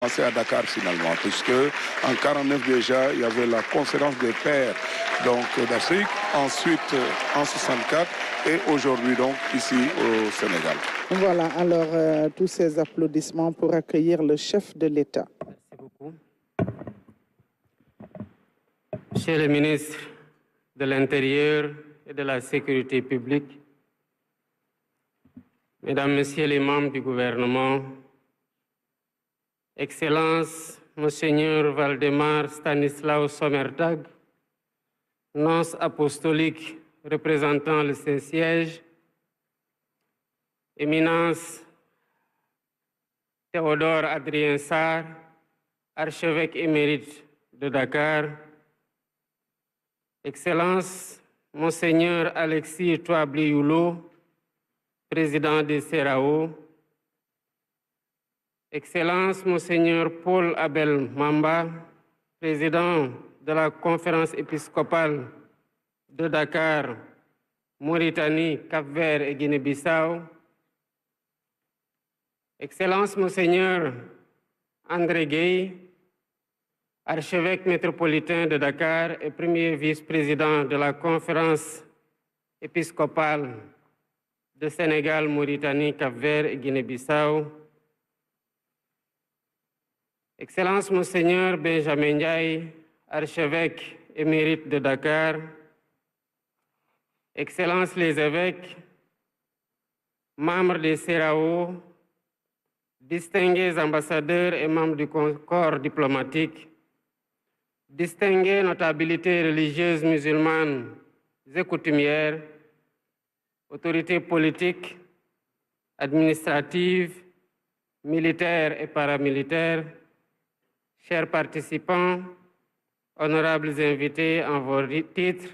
commencé à Dakar finalement, puisque en 1949 déjà, il y avait la conférence des pères d'Afrique, ensuite en 1964 et aujourd'hui donc ici au Sénégal. Voilà, alors tous ces applaudissements pour accueillir le chef de l'État. Merci beaucoup. Monsieur le ministre de l'Intérieur et de la Sécurité publique, Mesdames, Messieurs les membres du gouvernement, Excellences, Monseigneur Valdemar Stanislaw Sommertag, nonce apostolique représentant le Saint-Siège, Éminence Théodore Adrien Sarr, archevêque émérite de Dakar, Excellence Monseigneur Alexis Touabli Youlo, président des CERAO, Excellence Monseigneur Paul Abel Mamba, président de la conférence épiscopale de Dakar, Mauritanie, Cap-Vert et Guinée-Bissau, Excellence Monseigneur André Gueye, archevêque métropolitain de Dakar et premier vice-président de la conférence épiscopale de Sénégal, Mauritanie, Cap-Vert et Guinée-Bissau, Excellence Monseigneur Benjamin Ndiaye, archevêque émérite de Dakar, Excellences les évêques, membres des CERAO, distingués ambassadeurs et membres du corps diplomatique, distinguées notabilités religieuses musulmanes et coutumières, autorités politiques, administratives, militaires et paramilitaires, chers participants, honorables invités en vos titres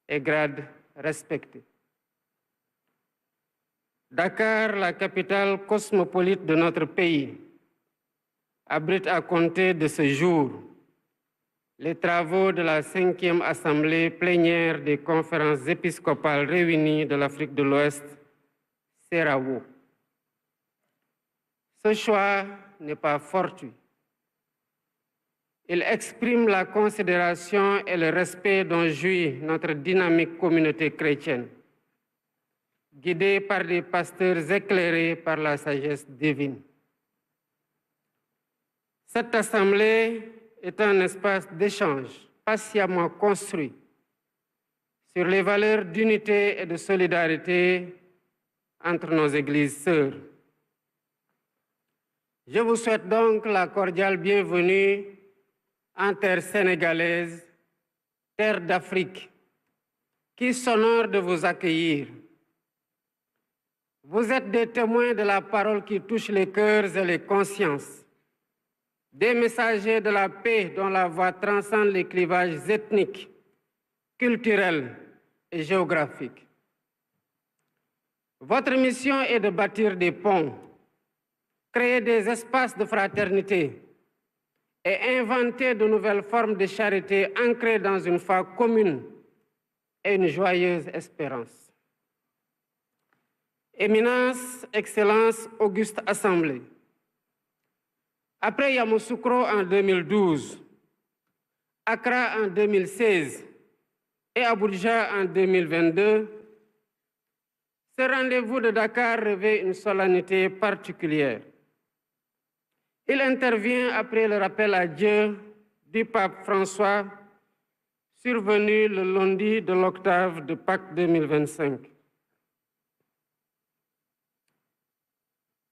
et grades respectés. Dakar, la capitale cosmopolite de notre pays, abrite à compter de ce jour les travaux de la 5e Assemblée plénière des conférences épiscopales réunies de l'Afrique de l'Ouest, CERAO. Ce choix n'est pas fortuit. Il exprime la considération et le respect dont jouit notre dynamique communauté chrétienne, guidée par des pasteurs éclairés par la sagesse divine. Cette assemblée est un espace d'échange patiemment construit sur les valeurs d'unité et de solidarité entre nos églises sœurs. Je vous souhaite donc la cordiale bienvenue en terre sénégalaise, terre d'Afrique, qui s'honore de vous accueillir. Vous êtes des témoins de la parole qui touche les cœurs et les consciences, des messagers de la paix dont la voix transcende les clivages ethniques, culturels et géographiques. Votre mission est de bâtir des ponts, créer des espaces de fraternité et inventer de nouvelles formes de charité ancrées dans une foi commune et une joyeuse espérance. Éminence, Excellence, Auguste Assemblée. Après Yamoussoukro en 2012, Accra en 2016 et Abuja en 2022, ce rendez-vous de Dakar revêt une solennité particulière. Il intervient après le rappel à Dieu du pape François, survenu le lundi de l'octave de Pâques 2025.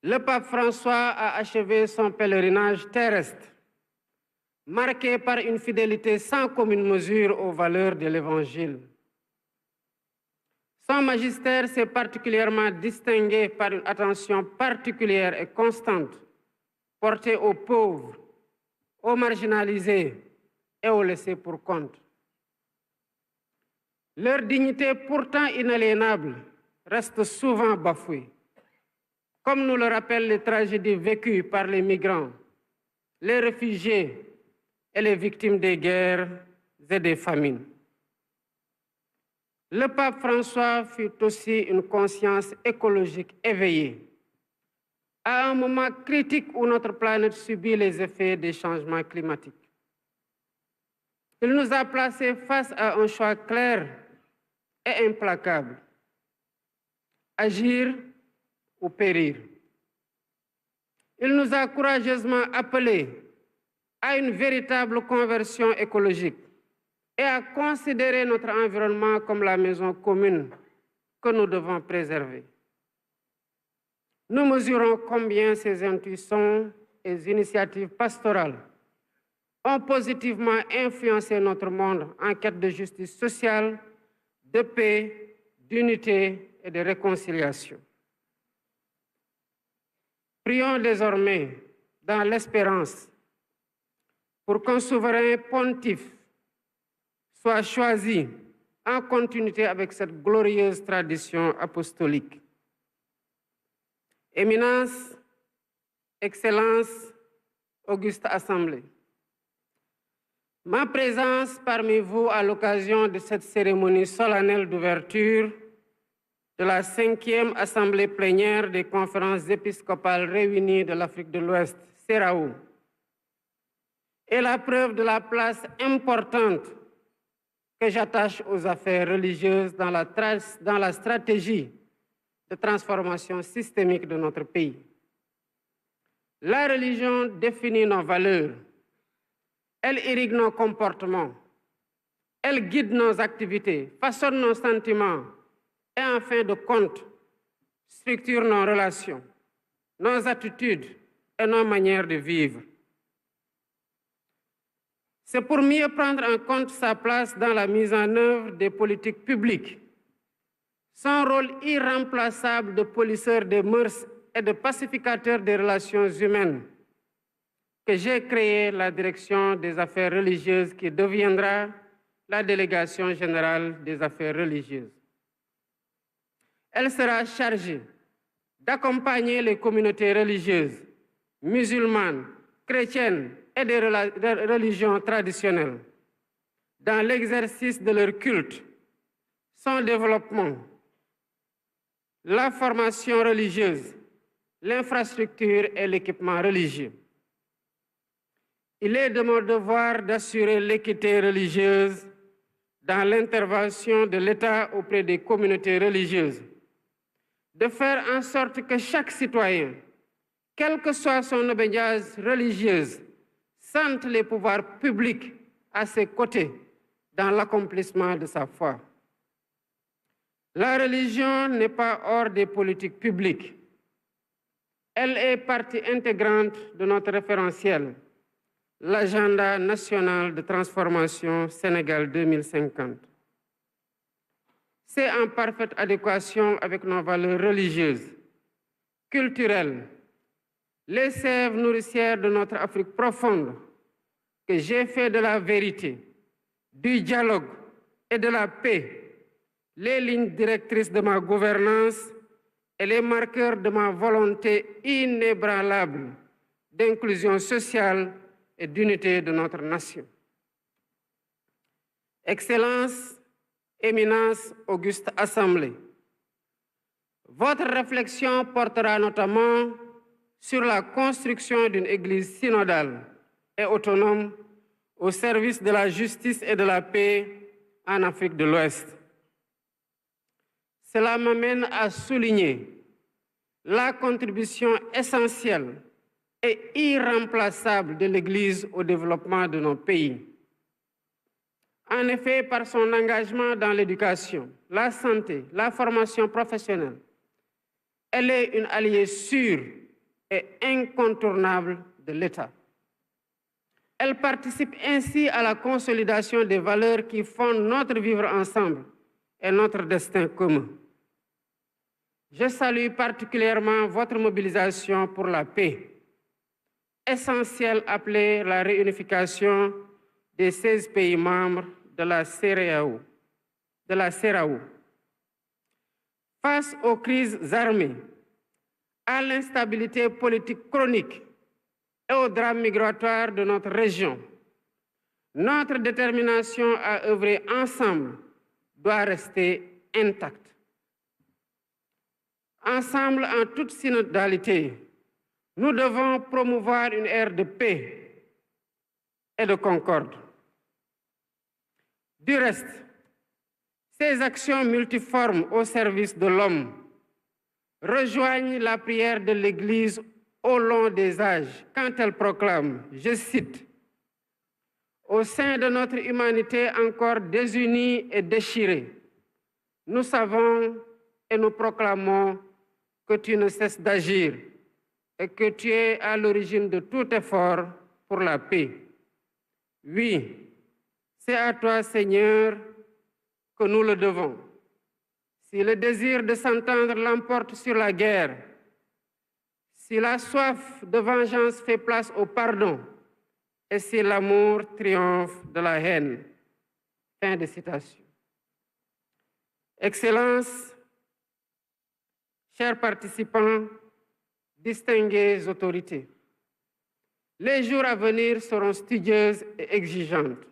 Le pape François a achevé son pèlerinage terrestre, marqué par une fidélité sans commune mesure aux valeurs de l'Évangile. Son magistère s'est particulièrement distingué par une attention particulière et constante portée aux pauvres, aux marginalisés et aux laissés pour compte. Leur dignité pourtant inaliénable reste souvent bafouée, comme nous le rappellent les tragédies vécues par les migrants, les réfugiés et les victimes des guerres et des famines. Le pape François fut aussi une conscience écologique éveillée, à un moment critique où notre planète subit les effets des changements climatiques. Il nous a placés face à un choix clair et implacable: agir ou périr. Il nous a courageusement appelés à une véritable conversion écologique et à considérer notre environnement comme la maison commune que nous devons préserver. Nous mesurons combien ces intuitions et initiatives pastorales ont positivement influencé notre monde en quête de justice sociale, de paix, d'unité et de réconciliation. Prions désormais dans l'espérance pour qu'un souverain pontife soit choisi en continuité avec cette glorieuse tradition apostolique. Éminence, Excellence, Auguste Assemblée, ma présence parmi vous à l'occasion de cette cérémonie solennelle d'ouverture de la 5e Assemblée plénière des conférences épiscopales réunies de l'Afrique de l'Ouest, CERAO, est la preuve de la place importante que j'attache aux affaires religieuses dans la stratégie de transformation systémique de notre pays. La religion définit nos valeurs, elle irrigue nos comportements, elle guide nos activités, façonne nos sentiments et en fin de compte, structure nos relations, nos attitudes et nos manières de vivre. C'est pour mieux prendre en compte sa place dans la mise en œuvre des politiques publiques, son rôle irremplaçable de polisseur des mœurs et de pacificateur des relations humaines, que j'ai créé la direction des affaires religieuses qui deviendra la délégation générale des affaires religieuses. Elle sera chargée d'accompagner les communautés religieuses, musulmanes, chrétiennes et des religions traditionnelles dans l'exercice de leur culte, son développement, la formation religieuse, l'infrastructure et l'équipement religieux. Il est de mon devoir d'assurer l'équité religieuse dans l'intervention de l'État auprès des communautés religieuses, de faire en sorte que chaque citoyen, quelle que soit son obédience religieuse, sente les pouvoirs publics à ses côtés dans l'accomplissement de sa foi. La religion n'est pas hors des politiques publiques. Elle est partie intégrante de notre référentiel, l'agenda national de transformation Sénégal 2050. C'est en parfaite adéquation avec nos valeurs religieuses, culturelles, les sèves nourricières de notre Afrique profonde, que j'ai fait de la vérité, du dialogue et de la paix les lignes directrices de ma gouvernance et les marqueurs de ma volonté inébranlable d'inclusion sociale et d'unité de notre nation. Excellence, Éminence, Auguste Assemblée, votre réflexion portera notamment sur la construction d'une Église synodale et autonome au service de la justice et de la paix en Afrique de l'Ouest. Cela m'amène à souligner la contribution essentielle et irremplaçable de l'Église au développement de nos pays. En effet, par son engagement dans l'éducation, la santé, la formation professionnelle, elle est une alliée sûre et incontournable de l'État. Elle participe ainsi à la consolidation des valeurs qui fondent notre vivre ensemble et notre destin commun. Je salue particulièrement votre mobilisation pour la paix, essentielle appelée la réunification des 16 pays membres de la CEDEAO. Face aux crises armées, à l'instabilité politique chronique et au drame migratoire de notre région, notre détermination à œuvrer ensemble doit rester intacte. Ensemble, en toute synodalité, Nous devons promouvoir une ère de paix et de concorde. Du reste, ces actions multiformes au service de l'homme rejoignent la prière de l'Église au long des âges quand elle proclame, je cite, « Au sein de notre humanité encore désunie et déchirée, nous savons et nous proclamons que tu ne cesses d'agir et que tu es à l'origine de tout effort pour la paix. Oui, c'est à toi, Seigneur, que nous le devons. Si le désir de s'entendre l'emporte sur la guerre, si la soif de vengeance fait place au pardon, et si l'amour triomphe de la haine. » Fin de citation. Excellences, chers participants, distinguées autorités, les jours à venir seront studieuses et exigeantes.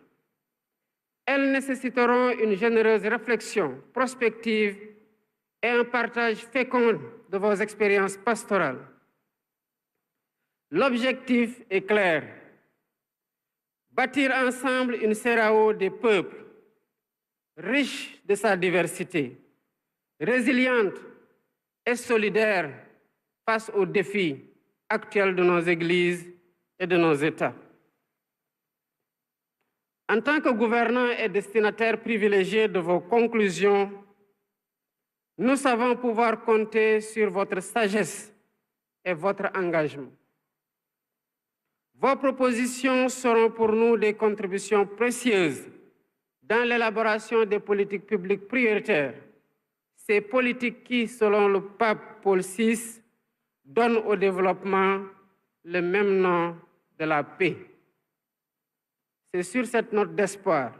Elles nécessiteront une généreuse réflexion prospective et un partage fécond de vos expériences pastorales. L'objectif est clair: bâtir ensemble une CEDEAO des peuples, riche de sa diversité, résiliente et solidaire face aux défis actuels de nos églises et de nos États. En tant que gouvernants et destinataires privilégiés de vos conclusions, nous savons pouvoir compter sur votre sagesse et votre engagement. Vos propositions seront pour nous des contributions précieuses dans l'élaboration des politiques publiques prioritaires, ces politiques qui, selon le pape Paul VI, donnent au développement le même nom de la paix. C'est sur cette note d'espoir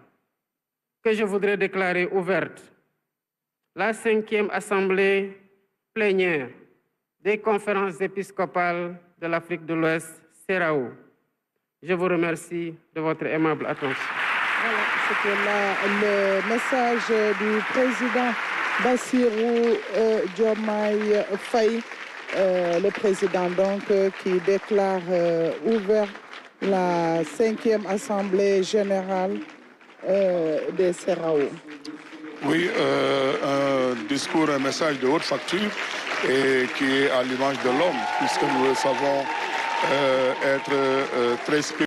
que je voudrais déclarer ouverte la 5e Assemblée plénière des conférences épiscopales de l'Afrique de l'Ouest, CEDEAO. Je vous remercie de votre aimable attention. Voilà, c'était là le message du président Bassirou Diomaye Faye, le président donc qui déclare ouvert la 5e Assemblée générale des CEDEAO. Oui, un discours, un message de haute facture et qui est à l'image de l'homme, puisque nous le savons être très spirituel.